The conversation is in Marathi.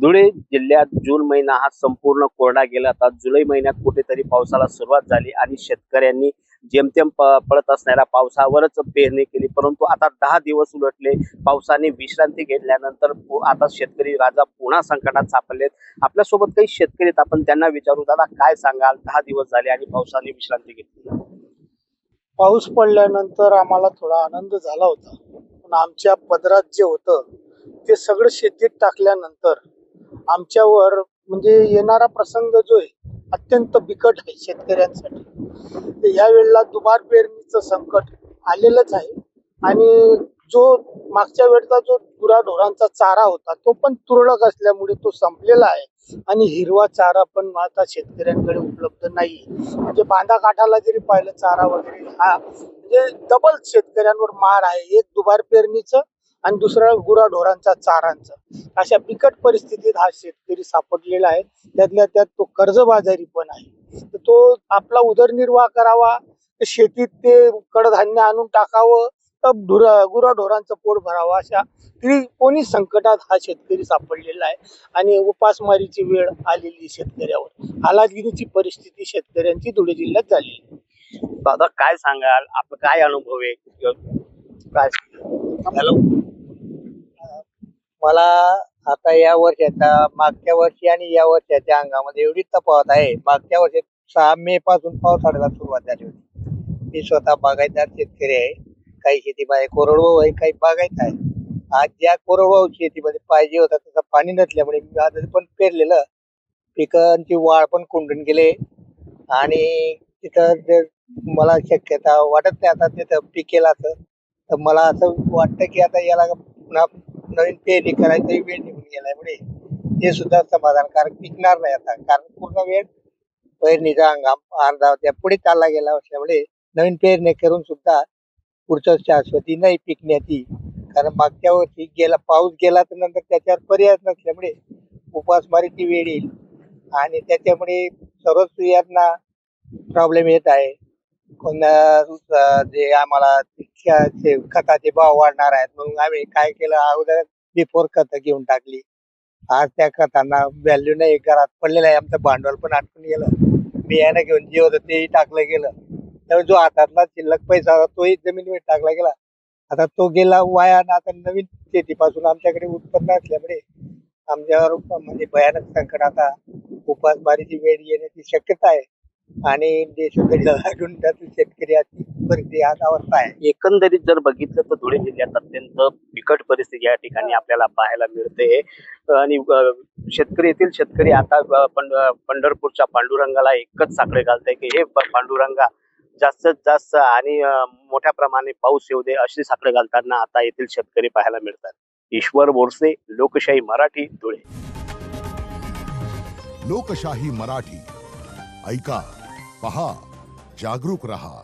धुळे जिल्ह्यात जून महिना हा संपूर्ण कोरडा गेला. आता जुलै महिन्यात कुठेतरी पावसाला सुरुवात झाली आणि शेतकऱ्यांनी जेमतेम पडत असणाऱ्या पावसावरच पेरणी केली. परंतु आता 10 दिवस उलटले, पावसाने विश्रांती घेतल्यानंतर आता शेतकरी राजा पुन्हा संकटात सापडलेत. आपल्यासोबत काही शेतकरी आहेत, आपण त्यांना विचारू. दादा, काय सांगाल? 10 दिवस झाले आणि पावसाने विश्रांती घेतली. पाऊस पडल्यानंतर आम्हाला थोडा आनंद झाला होता, पण आमच्या पदरात जे होतं ते सगळं शेतीत टाकल्यानंतर आमच्यावर म्हणजे येणारा प्रसंग जो आहे अत्यंत बिकट आहे शेतकऱ्यांसाठी. तर या वेळेला दुबार पेरणीचं संकट आलेलंच आहे आणि जो मागच्या वेळचा जो गुराढोरांचा चारा होता तो पण तुरळक असल्यामुळे तो संपलेला आहे आणि हिरवा चारा पण आता शेतकऱ्यांकडे उपलब्ध नाही. म्हणजे बांधा काठाला जरी पाहिलं चारा वगैरे हा म्हणजे डबल शेतकऱ्यांवर मार आहे. एक दुबार पेरणीचं आणि दुसरा गुराढोरांचा चारांचं. अशा बिकट परिस्थितीत हा शेतकरी सापडलेला आहे. त्यातल्या त्यात तो कर्जबाजारी पण आहे. तर तो आपला उदरनिर्वाह करावा, शेतीत ते कडधान्य आणून टाकावं, तर गुराढोरांचं पोट भरावं, अशा कोणी संकटात हा शेतकरी सापडलेला आहे आणि उपासमारीची वेळ आलेली शेतकऱ्यावर. हालाकीची परिस्थिती शेतकऱ्यांची धुळे जिल्ह्यात झालेली. दादा, काय सांगाल? आपला काय अनुभव आहे? काय? हॅलो. मला आता या वर्षाचा मागच्या वर्षी आणि या वर्षाच्या अंगामध्ये एवढी तफावत आहे. मागच्या वर्षी 6 मे पासून पावसाळ्याला सुरुवात झाली होती. मी स्वतः बागायतदार शेतकरी आहे. काही शेतीमध्ये कोरडवाहू आहे, काही बागायत आहे. आज ज्या कोरडवाहू शेतीमध्ये पाहिजे होता तसं पाणी नसल्यामुळे मी आज पण पेरलेलं पिकांची वाढ पण कोंडून गेले आणि तिथं जर मला शक्यता वाटत नाही आता तिथं पिकेल असं. तर मला असं वाटतं की आता याला पुन्हा नवीन पेरणी करायचा वेळ निघून गेलाय पुढे. ते सुद्धा समाधानकारक टिकणार नाही आता, कारण पूर्ण वेळ पेरणीचा हंगाम अर्धा त्या पुढे चालला गेला असल्यामुळे नवीन पेरणी करून सुद्धा पुढचं शाश्वती नाही पिकण्याची. कारण मागच्या वर्षी पाऊस गेला तर नंतर त्याच्यावर पर्याय नसल्यामुळे उपासमारीची वेळ येईल आणि त्याच्यामुळे सर्वच स्त्रियांना प्रॉब्लेम येत आहे. जे आम्हाला खताचे भाव वाढणार आहेत म्हणून आम्ही काय केलं, अगोदर बिफोर खत घेऊन टाकली. आज त्या खतांना व्हॅल्यू नाही, घरात पडलेलं आहे. आमचं भांडवल पण आटून गेलं. बियाणं घेऊन जे होतं तेही टाकलं गेलं. त्यामुळे जो हातातला शिल्लक पैसा होता तोही जमिनीवर टाकला गेला. आता तो गेला वाया. आता नवीन शेतीपासून आमच्याकडे उत्पन्न असल्यामुळे आमच्यावर म्हणजे भयानक संकट, आता उपासमारीची वेळ येण्याची शक्यता आहे आणि शेतकऱ्याची परिस्थिती आज अवस्था आहे. एकंदरीत जर बघितलं तर धुळे जिल्ह्यात अत्यंत बिकट परिस्थिती या ठिकाणी आपल्याला पाहायला मिळते आणि शेतकरी येथील शेतकरी आता पंढरपूरच्या पांडुरंगाला एकच साकडे घालताय की हे पांडुरंगा जास्तीत जास्त आणि मोठ्या प्रमाणे पाऊस येऊ दे अशी साकडे घालताना आता येथील शेतकरी पाहायला मिळतात. ईश्वर बोरसे, लोकशाही मराठी, धुळे. लोकशाही मराठी ऐका, पहा, जागरूक रहा.